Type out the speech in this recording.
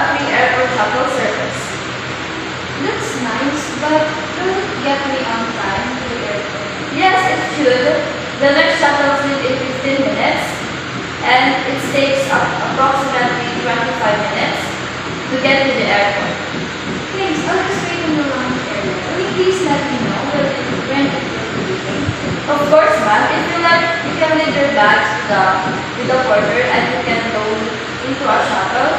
a free airport shuttle service. That's nice, but will it get me on time to the airport? Yes, it should. The next shuttle is in 15 minutes, and it takes approximately 25 minutes to get to the airport. Thanks, I'll just wait in the lounge area. Will you please let me know when it will be leaving? Of course, ma'am. If you like, you can leave your bags to the porter, and you can go into our shuttle